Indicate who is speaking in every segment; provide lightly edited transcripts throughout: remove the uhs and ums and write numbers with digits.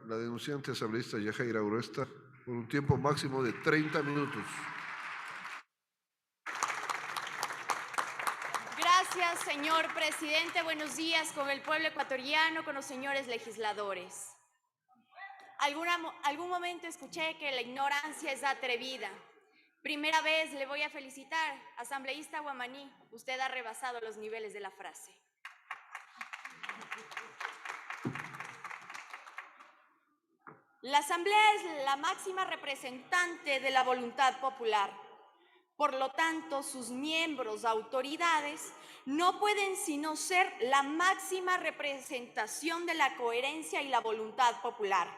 Speaker 1: la denunciante asambleísta Yajaira Uruesta por un tiempo máximo de 30 minutos.
Speaker 2: Gracias, señor presidente. Buenos días con el pueblo ecuatoriano, con los señores legisladores. Algún momento escuché que la ignorancia es atrevida. Primera vez le voy a felicitar, asambleísta Guamaní, usted ha rebasado los niveles de la frase. La Asamblea es la máxima representante de la voluntad popular. Por lo tanto, sus miembros, autoridades, no pueden sino ser la máxima representación de la coherencia y la voluntad popular,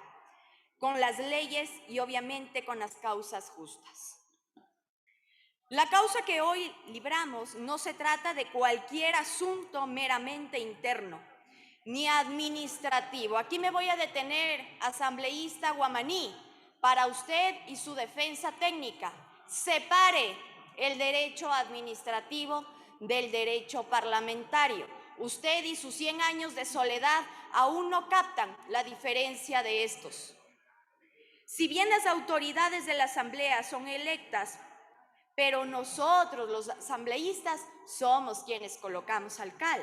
Speaker 2: con las leyes y obviamente con las causas justas. La causa que hoy libramos no se trata de cualquier asunto meramente interno, ni administrativo. Aquí me voy a detener, asambleísta Guamaní, para usted y su defensa técnica. Separe el derecho administrativo del derecho parlamentario. Usted y sus 100 años de soledad aún no captan la diferencia de estos. Si bien las autoridades de la Asamblea son electas, pero nosotros, los asambleístas, somos quienes colocamos al CAL.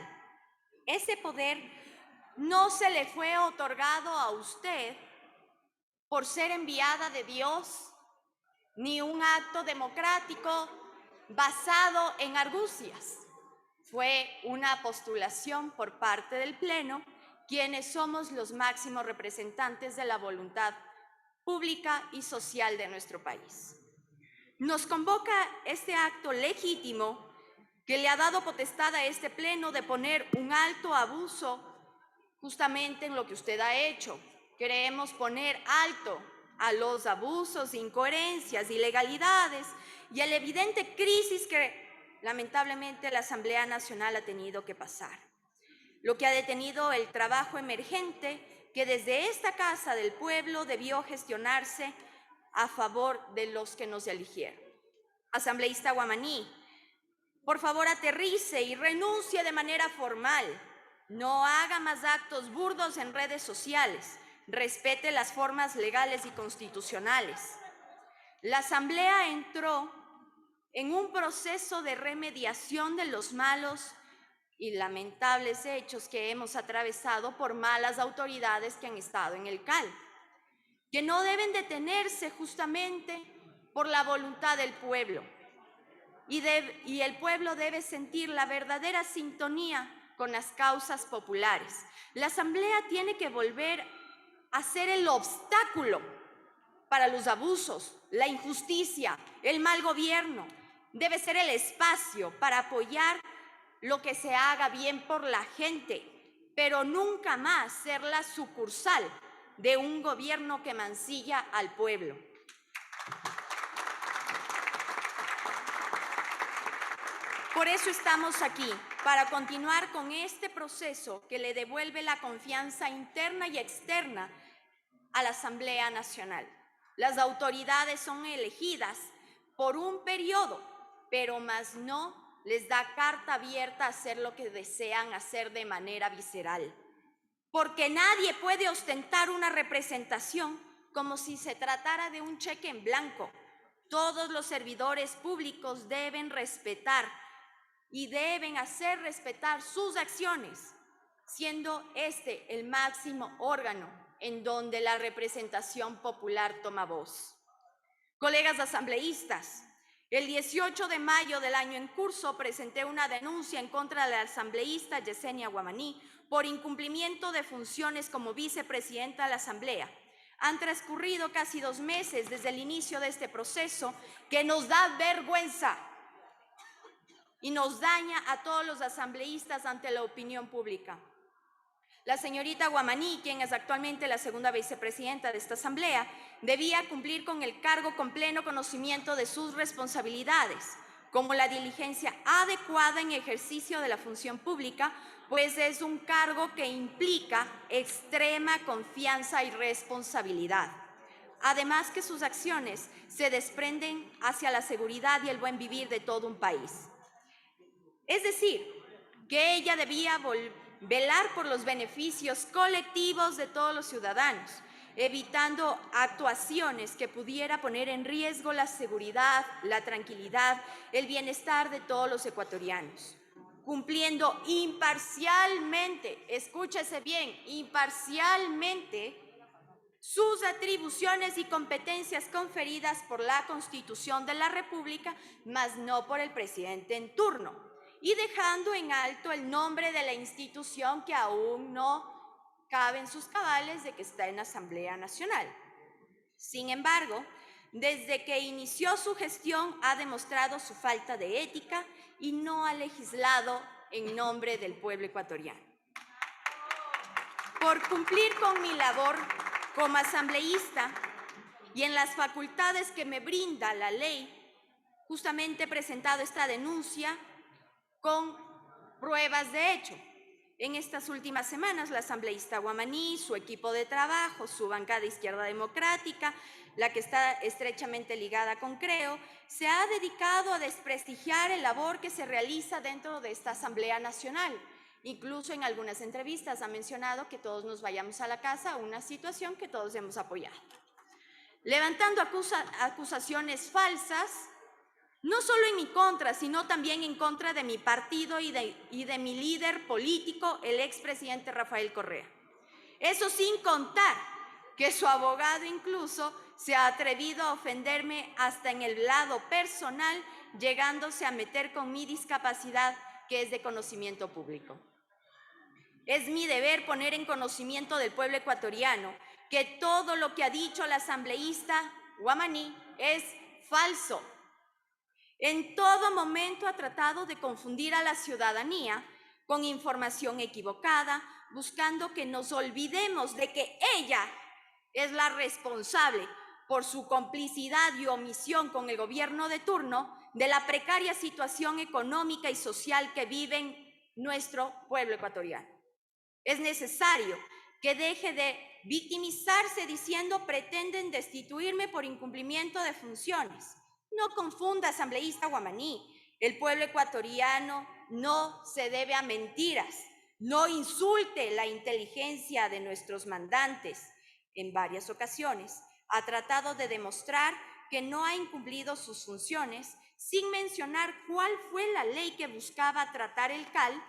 Speaker 2: Ese poder no se le fue otorgado a usted por ser enviada de Dios, ni un acto democrático basado en argucias. Fue una postulación por parte del Pleno, quienes somos los máximos representantes de la voluntad pública y social de nuestro país. Nos convoca este acto legítimo que le ha dado potestad a este Pleno de poner un alto abuso justamente en lo que usted ha hecho. Queremos poner alto a los abusos, incoherencias, ilegalidades y a la evidente crisis que lamentablemente la Asamblea Nacional ha tenido que pasar. Lo que ha detenido el trabajo emergente que desde esta Casa del Pueblo debió gestionarse a favor de los que nos eligieron. Asambleísta Guamaní, por favor aterrice y renuncie de manera formal. No haga más actos burdos en redes sociales. Respete las formas legales y constitucionales. La Asamblea entró en un proceso de remediación de los malos y lamentables hechos que hemos atravesado por malas autoridades que han estado en el CAL, que no deben detenerse justamente por la voluntad del pueblo. Y el pueblo debe sentir la verdadera sintonía con las causas populares. La Asamblea tiene que volver a ser el obstáculo para los abusos, la injusticia, el mal gobierno. Debe ser el espacio para apoyar lo que se haga bien por la gente, pero nunca más ser la sucursal de un gobierno que mancilla al pueblo. Por eso estamos aquí, para continuar con este proceso que le devuelve la confianza interna y externa a la Asamblea Nacional. Las autoridades son elegidas por un periodo, pero más no les da carta abierta a hacer lo que desean hacer de manera visceral. Porque nadie puede ostentar una representación como si se tratara de un cheque en blanco. Todos los servidores públicos deben respetar y deben hacer respetar sus acciones, siendo este el máximo órgano en donde la representación popular toma voz. Colegas asambleístas, el 18 de mayo del año en curso presenté una denuncia en contra de la asambleísta Yesenia Guamaní por incumplimiento de funciones como vicepresidenta de la Asamblea. Han transcurrido casi 2 meses desde el inicio de este proceso que nos da vergüenza y nos daña a todos los asambleístas ante la opinión pública. La señorita Guamaní, quien es actualmente la segunda vicepresidenta de esta Asamblea, debía cumplir con el cargo con pleno conocimiento de sus responsabilidades, como la diligencia adecuada en ejercicio de la función pública, pues es un cargo que implica extrema confianza y responsabilidad. Además que sus acciones se desprenden hacia la seguridad y el buen vivir de todo un país. Es decir, que ella debía velar por los beneficios colectivos de todos los ciudadanos evitando actuaciones que pudiera poner en riesgo la seguridad, la tranquilidad, el bienestar de todos los ecuatorianos, cumpliendo imparcialmente, escúchese bien, imparcialmente, sus atribuciones y competencias conferidas por la Constitución de la República, mas no por el presidente en turno, y dejando en alto el nombre de la institución que aún no cabe en sus cabales de que está en la Asamblea Nacional. Sin embargo, desde que inició su gestión ha demostrado su falta de ética y no ha legislado en nombre del pueblo ecuatoriano. Por cumplir con mi labor como asambleísta y en las facultades que me brinda la ley, justamente he presentado esta denuncia con pruebas de hecho. En estas últimas semanas, la asambleísta Guamaní, su equipo de trabajo, su bancada Izquierda Democrática, la que está estrechamente ligada con CREO, se ha dedicado a desprestigiar el labor que se realiza dentro de esta Asamblea Nacional. Incluso en algunas entrevistas ha mencionado que todos nos vayamos a la casa, una situación que todos hemos apoyado. Levantando acusaciones falsas, no solo en mi contra, sino también en contra de mi partido y de mi líder político, el expresidente Rafael Correa. Eso sin contar que su abogado incluso se ha atrevido a ofenderme hasta en el lado personal, llegándose a meter con mi discapacidad, que es de conocimiento público. Es mi deber poner en conocimiento del pueblo ecuatoriano que todo lo que ha dicho la asambleísta Guamaní es falso. En todo momento ha tratado de confundir a la ciudadanía con información equivocada, buscando que nos olvidemos de que ella es la responsable por su complicidad y omisión con el gobierno de turno de la precaria situación económica y social que vive nuestro pueblo ecuatoriano. Es necesario que deje de victimizarse diciendo pretenden destituirme por incumplimiento de funciones. No confunda, asambleísta Guamaní. El pueblo ecuatoriano no se debe a mentiras. No insulte la inteligencia de nuestros mandantes. En varias ocasiones ha tratado de demostrar que no ha incumplido sus funciones sin mencionar cuál fue la ley que buscaba tratar el CAL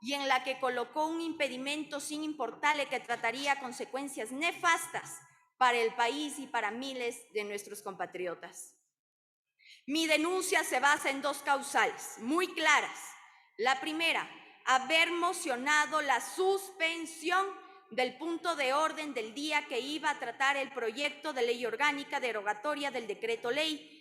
Speaker 2: y en la que colocó un impedimento sin importarle que trataría consecuencias nefastas para el país y para miles de nuestros compatriotas. Mi denuncia se basa en dos causales muy claras. La primera, haber mocionado la suspensión del punto de orden del día que iba a tratar el proyecto de ley orgánica derogatoria del decreto ley,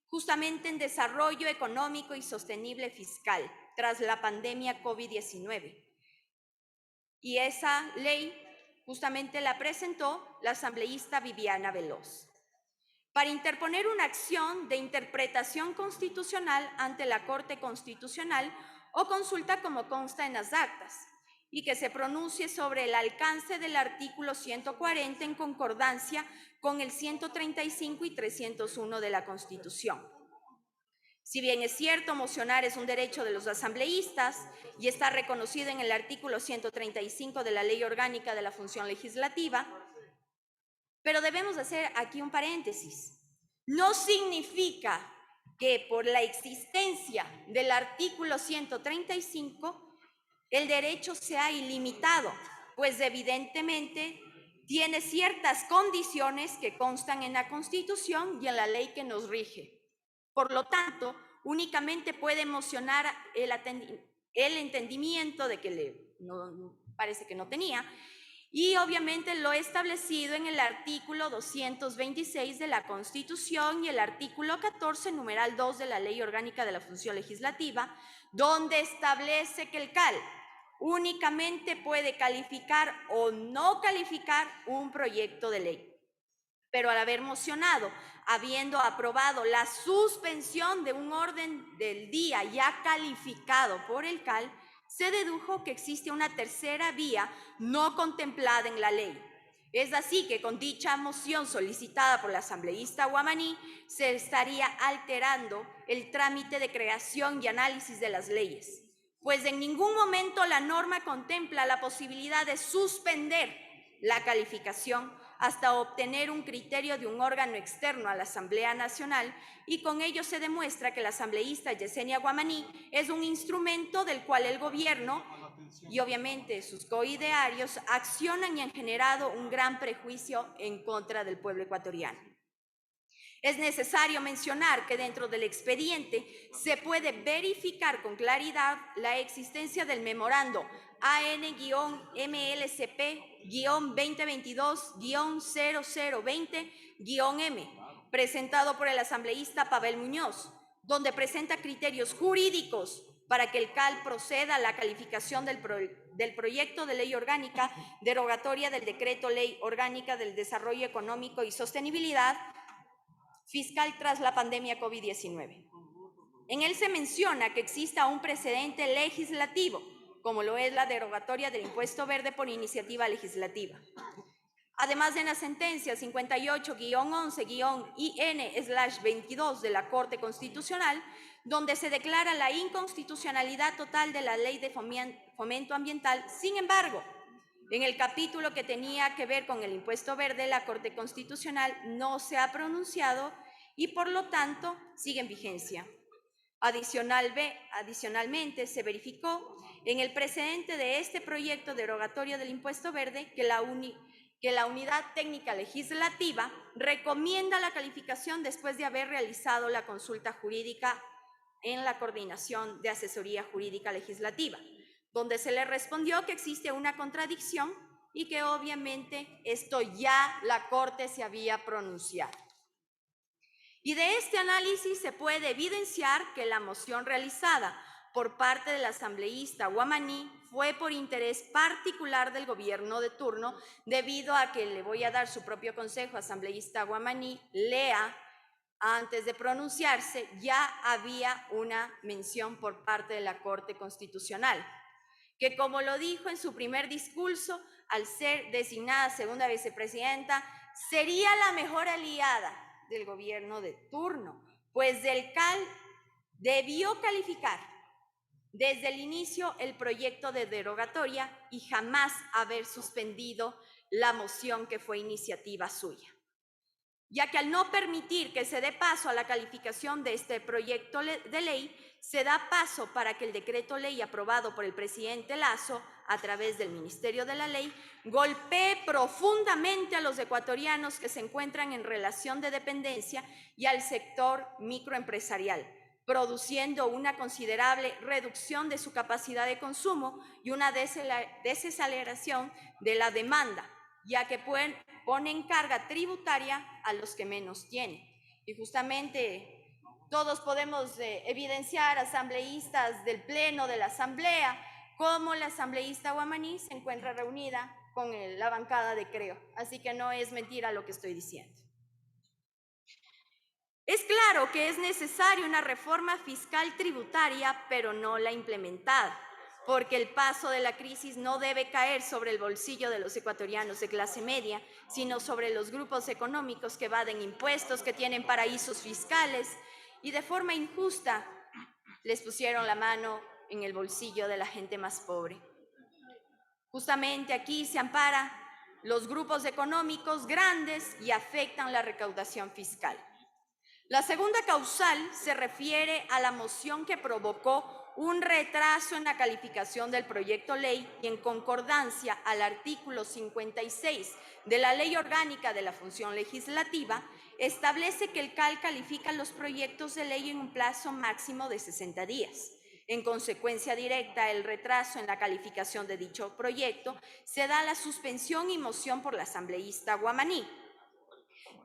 Speaker 2: justamente en desarrollo económico y sostenible fiscal, tras la pandemia COVID-19. Y esa ley justamente la presentó la asambleísta Viviana Veloz, para interponer una acción de interpretación constitucional ante la Corte Constitucional o consulta como consta en las actas, y que se pronuncie sobre el alcance del artículo 140 en concordancia con el 135 y 301 de la Constitución. Si bien es cierto, mocionar es un derecho de los asambleístas y está reconocido en el artículo 135 de la Ley Orgánica de la Función Legislativa, pero debemos hacer aquí un paréntesis. No significa que por la existencia del artículo 135 el derecho sea ilimitado, pues evidentemente tiene ciertas condiciones que constan en la Constitución y en la ley que nos rige. Por lo tanto, únicamente puede mocionar el entendimiento de que parece que no tenía, y obviamente lo establecido en el artículo 226 de la Constitución y el artículo 14, numeral 2 de la Ley Orgánica de la Función Legislativa, donde establece que el CAL únicamente puede calificar o no calificar un proyecto de ley. Pero al haber mocionado, habiendo aprobado la suspensión de un orden del día ya calificado por el CAL, se dedujo que existe una tercera vía no contemplada en la ley. Es así que con dicha moción solicitada por la asambleísta Guamaní se estaría alterando el trámite de creación y análisis de las leyes, pues en ningún momento la norma contempla la posibilidad de suspender la calificación hasta obtener un criterio de un órgano externo a la Asamblea Nacional, y con ello se demuestra que la asambleísta Yesenia Guamaní es un instrumento del cual el gobierno y obviamente sus coidearios accionan y han generado un gran prejuicio en contra del pueblo ecuatoriano. Es necesario mencionar que dentro del expediente se puede verificar con claridad la existencia del memorando AN-MLCP-2022-0020-M, presentado por el asambleísta Pavel Muñoz, donde presenta criterios jurídicos para que el CAL proceda a la calificación del proyecto de ley orgánica derogatoria del Decreto Ley Orgánica del Desarrollo Económico y Sostenibilidad Fiscal tras la pandemia COVID-19. En él se menciona que exista un precedente legislativo, como lo es la derogatoria del impuesto verde por iniciativa legislativa. Además, en la sentencia 58-11-IN/22 de la Corte Constitucional, donde se declara la inconstitucionalidad total de la Ley de Fomento Ambiental. Sin embargo, en el capítulo que tenía que ver con el impuesto verde, la Corte Constitucional no se ha pronunciado y por lo tanto sigue en vigencia. Adicionalmente, se verificó en el precedente de este proyecto derogatorio del impuesto verde que la Unidad Técnica Legislativa recomienda la calificación después de haber realizado la consulta jurídica en la Coordinación de Asesoría Jurídica Legislativa, donde se le respondió que existe una contradicción y que obviamente esto ya la Corte se había pronunciado. Y de este análisis se puede evidenciar que la moción realizada por parte del asambleísta Guamaní fue por interés particular del gobierno de turno, debido a que le voy a dar su propio consejo, asambleísta Guamaní, lea antes de pronunciarse, ya había una mención por parte de la Corte Constitucional, que como lo dijo en su primer discurso, al ser designada segunda vicepresidenta, sería la mejor aliada del gobierno de turno, pues del CAL debió calificar desde el inicio el proyecto de derogatoria y jamás haber suspendido la moción que fue iniciativa suya, ya que al no permitir que se dé paso a la calificación de este proyecto de ley, se da paso para que el decreto ley aprobado por el presidente Lasso a través del Ministerio de la Ley golpee profundamente a los ecuatorianos que se encuentran en relación de dependencia y al sector microempresarial, produciendo una considerable reducción de su capacidad de consumo y una desaceleración de la demanda, ya que ponen carga tributaria a los que menos tienen. Y justamente todos podemos evidenciar asambleístas del Pleno de la Asamblea, como la asambleísta Guamaní se encuentra reunida con la bancada de Creo. Así que no es mentira lo que estoy diciendo. Es claro que es necesaria una reforma fiscal tributaria, pero no la implementada, porque el paso de la crisis no debe caer sobre el bolsillo de los ecuatorianos de clase media, sino sobre los grupos económicos que evaden impuestos, que tienen paraísos fiscales y de forma injusta les pusieron la mano en el bolsillo de la gente más pobre. Justamente aquí se ampara los grupos económicos grandes y afectan la recaudación fiscal. La segunda causal se refiere a la moción que provocó un retraso en la calificación del proyecto ley y en concordancia al artículo 56 de la Ley Orgánica de la Función Legislativa, establece que el CAL califica los proyectos de ley en un plazo máximo de 60 días. En consecuencia directa, el retraso en la calificación de dicho proyecto se da la suspensión y moción por la asambleísta Guamaní.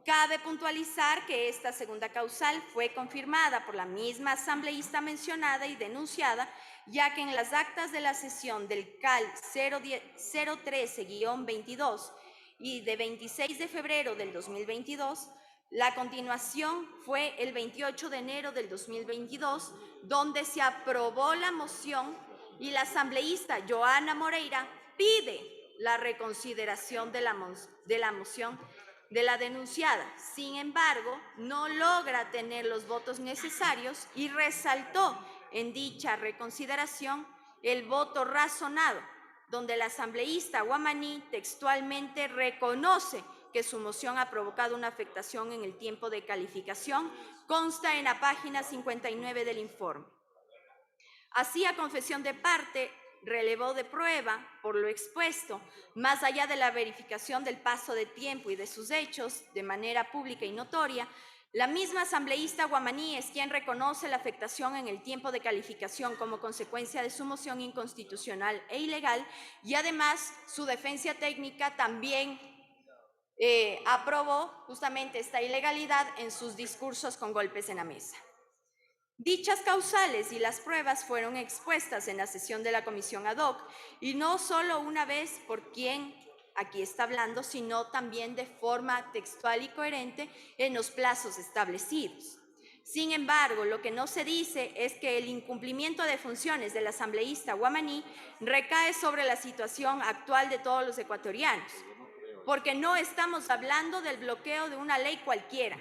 Speaker 2: Cabe puntualizar que esta segunda causal fue confirmada por la misma asambleísta mencionada y denunciada, ya que en las actas de la sesión del CAL 013-22 y de 26 de febrero del 2022, la continuación fue el 28 de enero del 2022, donde se aprobó la moción y la asambleísta Joana Moreira pide la reconsideración de la moción de la denunciada. Sin embargo, no logra tener los votos necesarios y resaltó en dicha reconsideración el voto razonado, donde la asambleísta Guamaní textualmente reconoce que su moción ha provocado una afectación en el tiempo de calificación, consta en la página 59 del informe. Así, a confesión de parte, relevó de prueba, por lo expuesto, más allá de la verificación del paso de tiempo y de sus hechos, de manera pública y notoria, la misma asambleísta Guamaní es quien reconoce la afectación en el tiempo de calificación como consecuencia de su moción inconstitucional e ilegal, y además su defensa técnica también aprobó justamente esta ilegalidad en sus discursos con golpes en la mesa. Dichas causales y las pruebas fueron expuestas en la sesión de la comisión ad hoc, y no solo una vez por quien aquí está hablando, sino también de forma textual y coherente en los plazos establecidos. Sin embargo, lo que no se dice es que el incumplimiento de funciones del asambleísta Guamaní recae sobre la situación actual de todos los ecuatorianos, porque no estamos hablando del bloqueo de una ley cualquiera,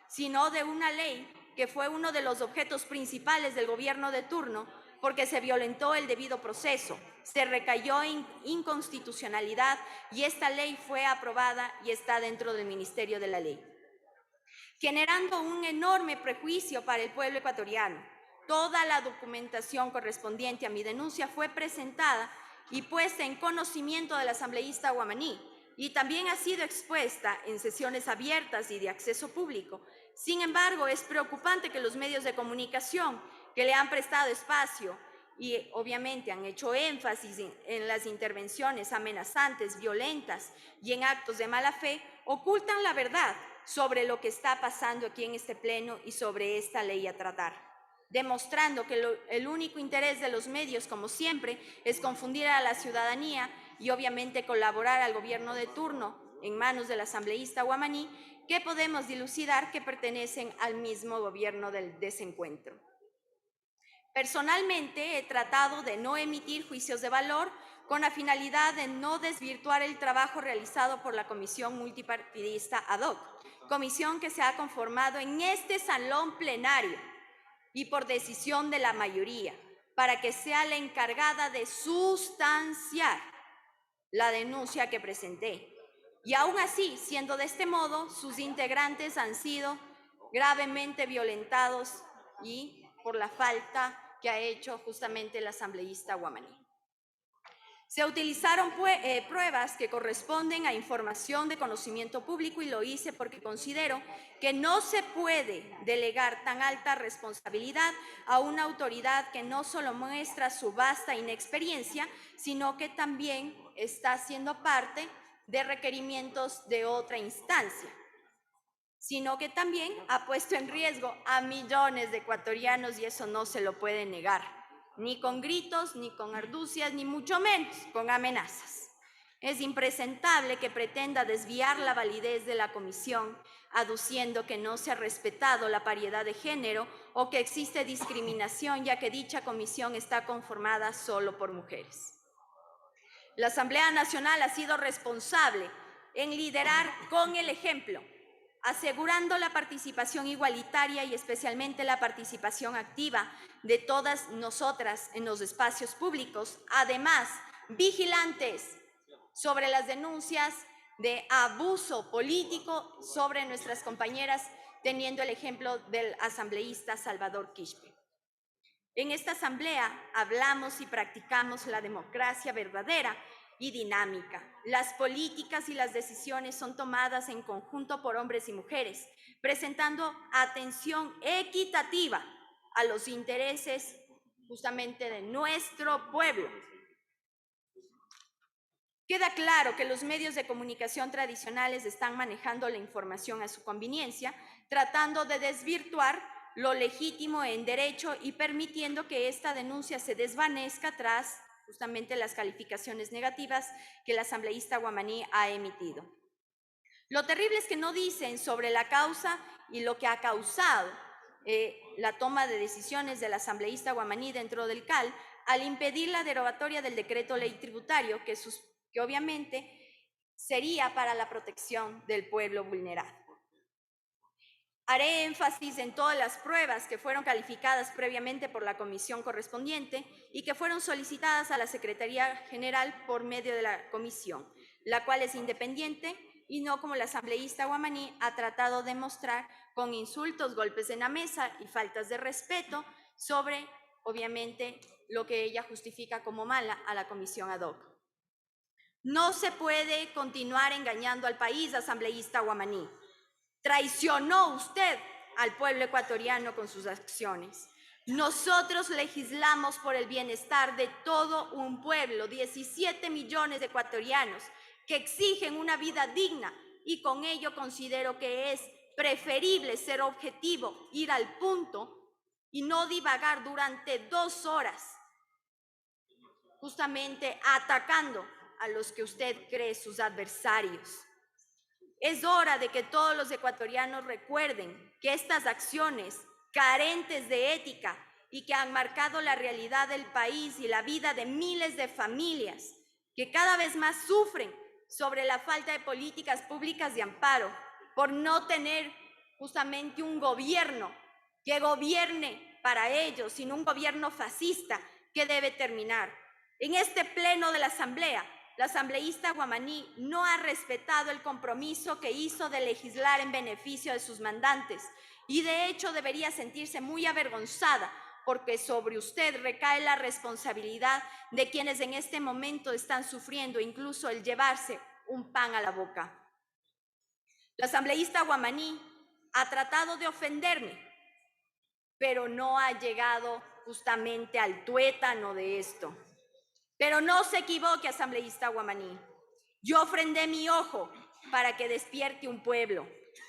Speaker 2: sino de una ley que fue uno de los objetos principales del gobierno de turno, porque se violentó el debido proceso, se recayó en inconstitucionalidad y esta ley fue aprobada y está dentro del Ministerio de la Ley, generando un enorme prejuicio para el pueblo ecuatoriano. Toda la documentación correspondiente a mi denuncia fue presentada y puesta en conocimiento del asambleísta Guamaní, y también ha sido expuesta en sesiones abiertas y de acceso público. Sin embargo, es preocupante que los medios de comunicación que le han prestado espacio y obviamente han hecho énfasis en las intervenciones amenazantes, violentas y en actos de mala fe, ocultan la verdad sobre lo que está pasando aquí en este pleno y sobre esta ley a tratar, demostrando que el único interés de los medios, como siempre, es confundir a la ciudadanía y obviamente colaborar al gobierno de turno en manos del asambleísta Guamaní, que podemos dilucidar que pertenecen al mismo gobierno del desencuentro. Personalmente he tratado de no emitir juicios de valor con la finalidad de no desvirtuar el trabajo realizado por la Comisión Multipartidista ad hoc, comisión que se ha conformado en este salón plenario y por decisión de la mayoría, para que sea la encargada de sustanciar la denuncia que presenté. Y aún así, siendo de este modo, sus integrantes han sido gravemente violentados y por la falta que ha hecho justamente el asambleísta Guamaní. Se utilizaron pruebas que corresponden a información de conocimiento público, y lo hice porque considero que no se puede delegar tan alta responsabilidad a una autoridad que no solo muestra su vasta inexperiencia, sino que también está siendo parte de requerimientos de otra instancia, sino que también ha puesto en riesgo a millones de ecuatorianos, y eso no se lo puede negar, ni con gritos, ni con argucias, ni mucho menos con amenazas. Es impresentable que pretenda desviar la validez de la comisión, aduciendo que no se ha respetado la paridad de género o que existe discriminación, ya que dicha comisión está conformada solo por mujeres. La Asamblea Nacional ha sido responsable en liderar con el ejemplo, asegurando la participación igualitaria y especialmente la participación activa de todas nosotras en los espacios públicos, además vigilantes sobre las denuncias de abuso político sobre nuestras compañeras, teniendo el ejemplo del asambleísta Salvador Quispe. En esta asamblea hablamos y practicamos la democracia verdadera y dinámica. Las políticas y las decisiones son tomadas en conjunto por hombres y mujeres, presentando atención equitativa a los intereses justamente de nuestro pueblo. Queda claro que los medios de comunicación tradicionales están manejando la información a su conveniencia, tratando de desvirtuar lo legítimo en derecho y permitiendo que esta denuncia se desvanezca tras justamente las calificaciones negativas que el asambleísta Guamaní ha emitido. Lo terrible es que no dicen sobre la causa y lo que ha causado la toma de decisiones del asambleísta Guamaní dentro del CAL al impedir la derogatoria del decreto ley tributario que obviamente sería para la protección del pueblo vulnerado. Haré énfasis en todas las pruebas que fueron calificadas previamente por la comisión correspondiente y que fueron solicitadas a la Secretaría General por medio de la comisión, la cual es independiente y no como la asambleísta Guamaní ha tratado de mostrar con insultos, golpes en la mesa y faltas de respeto sobre, obviamente, lo que ella justifica como mala a la comisión ad hoc. No se puede continuar engañando al país, asambleísta Guamaní. Traicionó usted al pueblo ecuatoriano con sus acciones. Nosotros legislamos por el bienestar de todo un pueblo, 17 millones de ecuatorianos que exigen una vida digna, y con ello considero que es preferible ser objetivo, ir al punto y no divagar durante 2 horas, justamente atacando a los que usted cree sus adversarios. Es hora de que todos los ecuatorianos recuerden que estas acciones carentes de ética y que han marcado la realidad del país y la vida de miles de familias que cada vez más sufren sobre la falta de políticas públicas de amparo, por no tener justamente un gobierno que gobierne para ellos, sino un gobierno fascista que debe terminar. En este pleno de la Asamblea, la asambleísta Guamaní no ha respetado el compromiso que hizo de legislar en beneficio de sus mandantes y de hecho debería sentirse muy avergonzada porque sobre usted recae la responsabilidad de quienes en este momento están sufriendo incluso el llevarse un pan a la boca. La asambleísta Guamaní ha tratado de ofenderme, pero no ha llegado justamente al tuétano de esto. Pero no se equivoque, asambleísta Guamaní. Yo ofrendé mi ojo para que despierte un pueblo.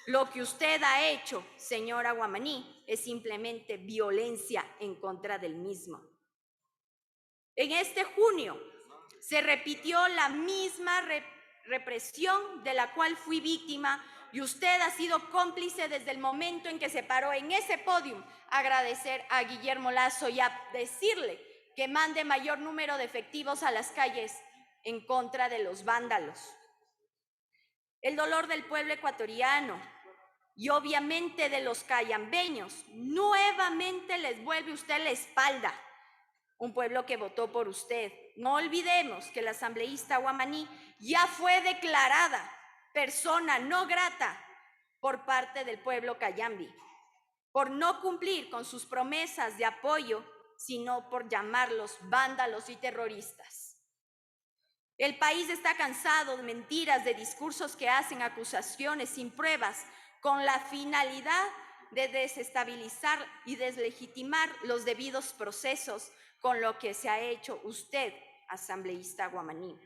Speaker 2: Lo que usted ha hecho, señora Guamaní, es simplemente violencia en contra del mismo. En este junio se repitió la misma represión de la cual fui víctima y usted ha sido cómplice desde el momento en que se paró en ese podio a agradecer a Guillermo Lasso y a decirle que mande mayor número de efectivos a las calles en contra de los vándalos. El dolor del pueblo ecuatoriano y obviamente de los cayambeños nuevamente les vuelve usted la espalda. Un pueblo que votó por usted. No olvidemos que la asambleísta Guamaní ya fue declarada persona no grata por parte del pueblo cayambi, por no cumplir con sus promesas de apoyo, sino por llamarlos vándalos y terroristas. El país está cansado de mentiras, de discursos que hacen acusaciones sin pruebas, con la finalidad de desestabilizar y deslegitimar los debidos procesos, con lo que se ha hecho usted, asambleísta Guamaní.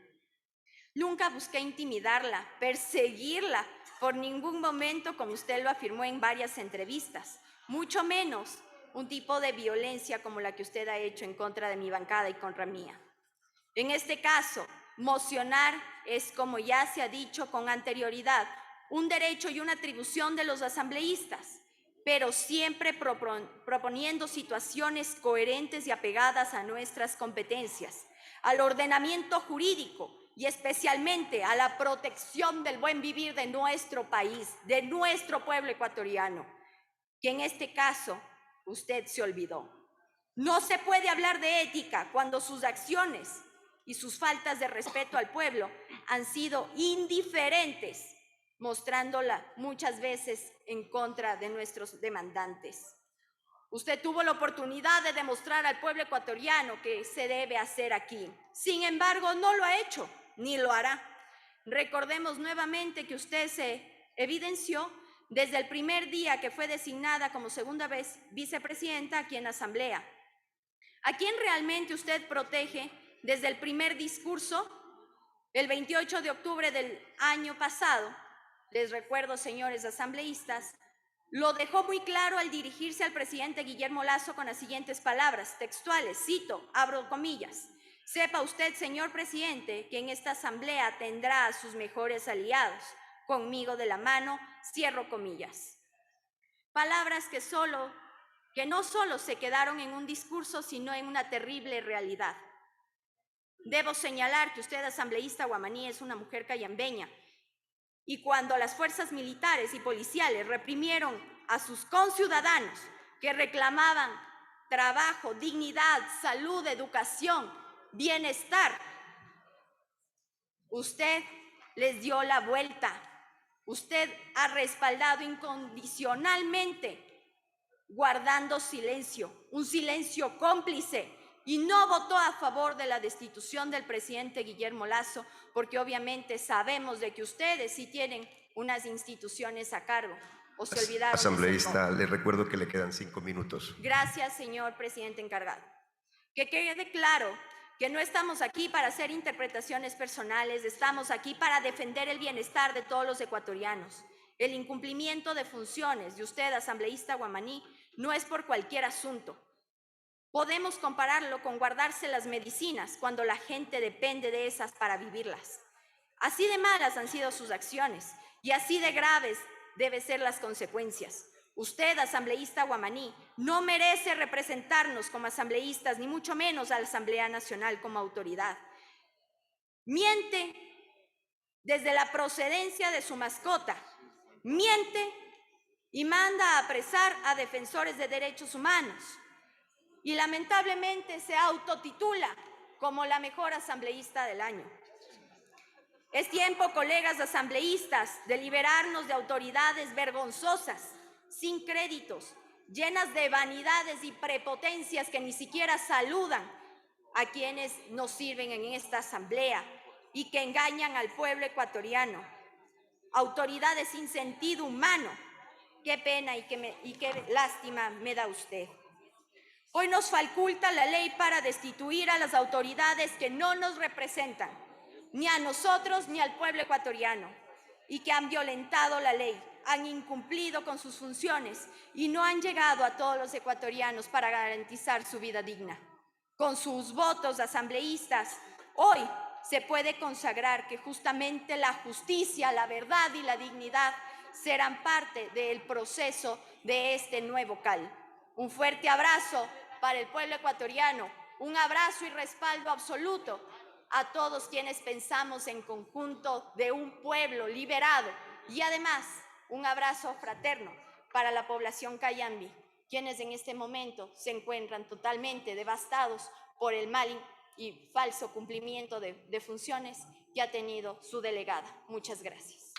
Speaker 2: Nunca busqué intimidarla, perseguirla por ningún momento, como usted lo afirmó en varias entrevistas, mucho menos un tipo de violencia como la que usted ha hecho en contra de mi bancada y contra mía. En este caso, mocionar es, como ya se ha dicho con anterioridad, un derecho y una atribución de los asambleístas, pero siempre proponiendo situaciones coherentes y apegadas a nuestras competencias, al ordenamiento jurídico y especialmente a la protección del buen vivir de nuestro país, de nuestro pueblo ecuatoriano, que en este caso usted se olvidó. No se puede hablar de ética cuando sus acciones y sus faltas de respeto al pueblo han sido indiferentes, mostrándola muchas veces en contra de nuestros demandantes. Usted tuvo la oportunidad de demostrar al pueblo ecuatoriano que se debe hacer aquí. Sin embargo, no lo ha hecho, ni lo hará. Recordemos nuevamente que usted se evidenció desde el primer día que fue designada como segunda vez vicepresidenta aquí en la Asamblea. ¿A quién realmente usted protege? Desde el primer discurso, el 28 de octubre del año pasado, les recuerdo, señores asambleístas, lo dejó muy claro al dirigirse al presidente Guillermo Lasso con las siguientes palabras textuales, cito, abro comillas: sepa usted, señor presidente, que en esta asamblea tendrá a sus mejores aliados, conmigo de la mano, cierro comillas. Palabras que no solo se quedaron en un discurso, sino en una terrible realidad. Debo señalar que usted, asambleísta Guamaní, es una mujer cayambeña, y cuando las fuerzas militares y policiales reprimieron a sus conciudadanos que reclamaban trabajo, dignidad, salud, educación, bienestar, usted les dio la vuelta Usted ha respaldado incondicionalmente, guardando silencio, un silencio cómplice, y no votó a favor de la destitución del presidente Guillermo Lasso, porque obviamente sabemos de que ustedes sí tienen unas instituciones a cargo, o se olvidaron de ese
Speaker 3: Asambleísta,
Speaker 2: enfoque.
Speaker 3: le recuerdo que le quedan 5 minutos.
Speaker 2: Gracias, señor presidente encargado. Que quede claro que no estamos aquí para hacer interpretaciones personales, estamos aquí para defender el bienestar de todos los ecuatorianos. El incumplimiento de funciones de usted, asambleísta Guamaní, no es por cualquier asunto. Podemos compararlo con guardarse las medicinas cuando la gente depende de esas para vivirlas. Así de malas han sido sus acciones y así de graves deben ser las consecuencias. Usted, asambleísta Guamaní, no merece representarnos como asambleístas, ni mucho menos a la Asamblea Nacional como autoridad. Miente desde la procedencia de su mascota, miente y manda a apresar a defensores de derechos humanos. Y lamentablemente se autotitula como la mejor asambleísta del año. Es tiempo, colegas asambleístas, de liberarnos de autoridades vergonzosas, sin créditos, llenas de vanidades y prepotencias que ni siquiera saludan a quienes nos sirven en esta asamblea y que engañan al pueblo ecuatoriano. Autoridades sin sentido humano. Qué pena y qué lástima me da usted. Hoy nos faculta la ley para destituir a las autoridades que no nos representan, ni a nosotros ni al pueblo ecuatoriano, y que han violentado la ley, han incumplido con sus funciones y no han llegado a todos los ecuatorianos para garantizar su vida digna. Con sus votos asambleístas, hoy se puede consagrar que justamente la justicia, la verdad y la dignidad serán parte del proceso de este nuevo CAL. Un fuerte abrazo para el pueblo ecuatoriano, un abrazo y respaldo absoluto a todos quienes pensamos en conjunto de un pueblo liberado, y además un abrazo fraterno para la población cayambi, quienes en este momento se encuentran totalmente devastados por el mal y falso cumplimiento de funciones que ha tenido su delegada. Muchas gracias.